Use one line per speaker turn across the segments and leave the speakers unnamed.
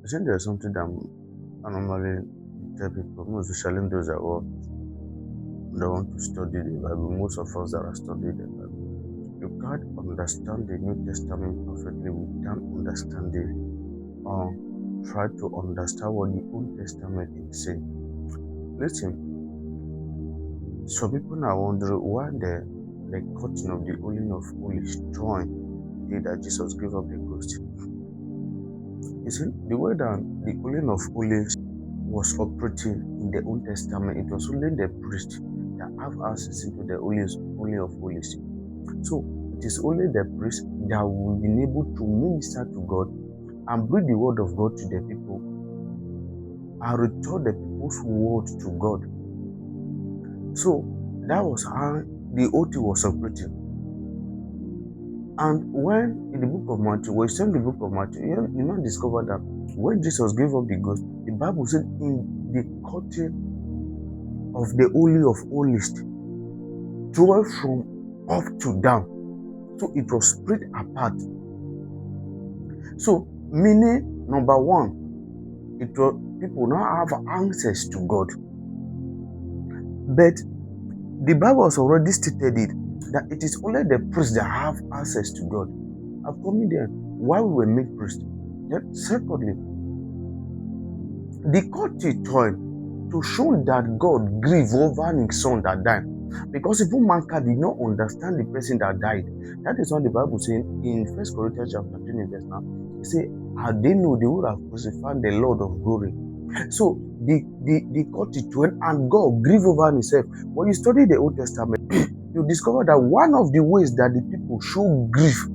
think there's something that I normally tell people, most especially those that want to study the Bible, most of us that are studying the Bible. You can't understand the New Testament perfectly without understanding or try to understand what the Old Testament is saying. Listen, some people are wondering why the cutting of the Holy of Holies torn the day that Jesus gave up the ghost. You see, the way that the Holy of Holies was operating in the Old Testament, it was only the priest that have access into the Holy of Holies. So it is only the priest that will be able to minister to God and bring the word of God to the people and return the people's word to God. So that was how the OT was operating. And when in the book of Matthew, when you study the book of Matthew, you now discover that when Jesus gave up the ghost, the Bible said in the cutting of the Holy of Holies, 12 from up to down. So it was split apart. So meaning, number one, it was people now have access to God. But the Bible has already stated it, that it is only the priests that have access to God. I've come in there why we were made priests. Then secondly, the court joined to show that God grieved over his son that died. Because even mankind did not understand the person that died. That is what the Bible says in 1 Corinthians chapter 20 verse 9. It says, had they known, they would have crucified the Lord of glory. So the court joined and God grieved over himself. When you study the Old Testament, you discover that one of the ways that the people show grief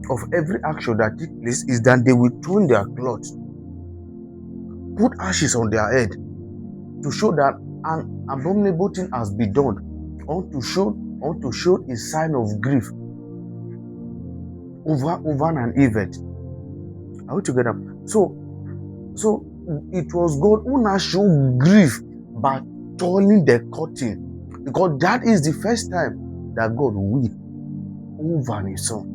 of every action that takes place is that they will turn their clothes, put ashes on their head to show that an abominable thing has been done, or to show a sign of grief over an event. Are we together? So it was God who now showed grief by turning the curtain, because that is the first time that God wept over his son.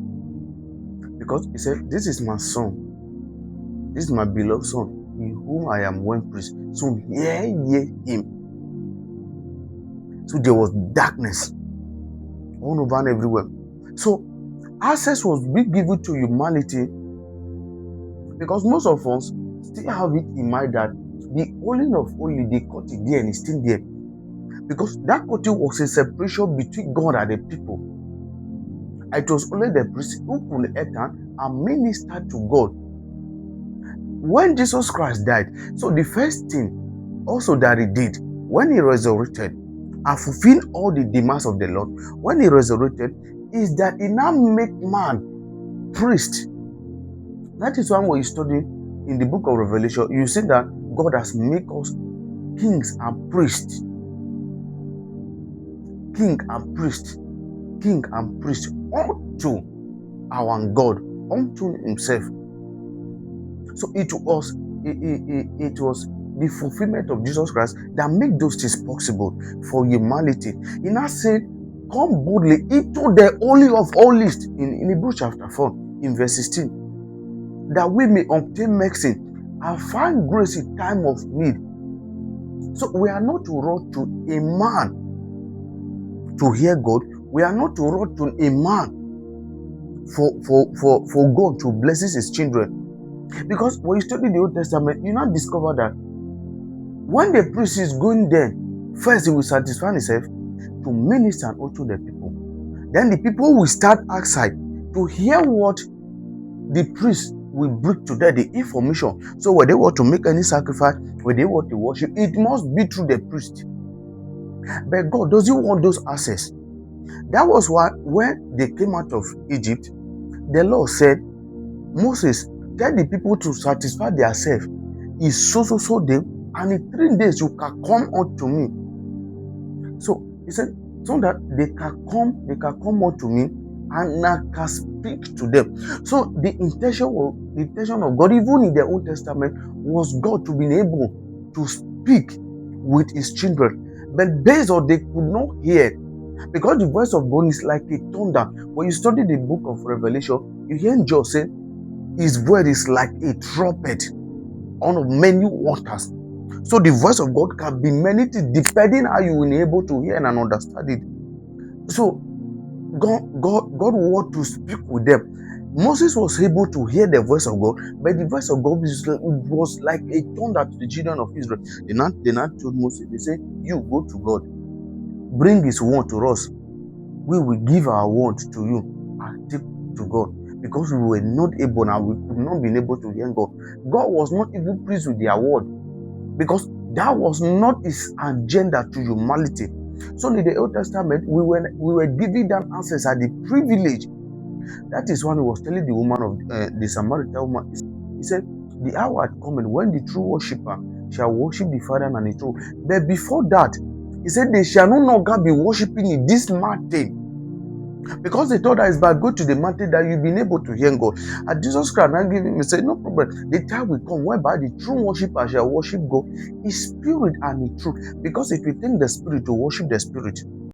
Because he said, this is my son, this is my beloved son, in whom I am well pleased. So hear him. So there was darkness all over and everywhere. So access was being given to humanity, because most of us still have it in mind that the Holy of Holy, the curtain there and is still there. Because that curtain was a separation between God and the people. It was only the priest who could enter and minister to God. When Jesus Christ died, so the first thing also that he did when he resurrected and fulfilled all the demands of the Lord, when he resurrected, is that he now make man priest. That is why when you study in the book of Revelation, you see that God has made us kings and priests. King and priest unto our God, unto himself. So it was the fulfillment of Jesus Christ that made those things possible for humanity. He now said, come boldly into the Holy of Holies in Hebrews chapter 4, in verse 16, that we may obtain mercy and find grace in time of need. So we are not to run to a man to hear God. We are not to run to a man for God to bless his children. Because when you study the Old Testament, you now discover that when the priest is going there, first he will satisfy himself to minister unto the people. Then the people will start outside to hear what the priest will bring to them, the information. So when they want to make any sacrifice, when they want to worship, it must be through the priest. But God doesn't want those access. That was why when they came out of Egypt, the Lord said, Moses, tell the people to satisfy themselves. Is so them, and in 3 days you can come unto me. So he said, so that they can come unto me, and I can speak to them. So the intention of God, even in the Old Testament, was God to be able to speak with his children. But based on they could not hear, because the voice of God is like a thunder. When you study the book of Revelation, you hear John say, his word is like a trumpet. one of many waters. So the voice of God can be many things depending how you will be able to hear and understand it. So God wanted to speak with them. Moses was able to hear the voice of God, but the voice of God was like a thunder to the children of Israel. They not told Moses, they said, you go to God, bring his word to us. We will give our word to you and take to God, because we were not able and we could not be able to hear God. God was not even pleased with their word, because that was not his agenda to humanity. So in the Old Testament, we were giving them answers at the privilege. That is when he was telling the woman of the Samaritan woman. He said, the hour had come when the true worshiper shall worship the Father and the true. But before that, he said, they shall no longer be worshiping in this mountain, because they thought that it's by go to the mountain that you've been able to hear God. And Jesus Christ now gave him, he said, no problem. The time will come whereby the true worshiper shall worship God in spirit and in truth. Because if you think the spirit to worship the spirit,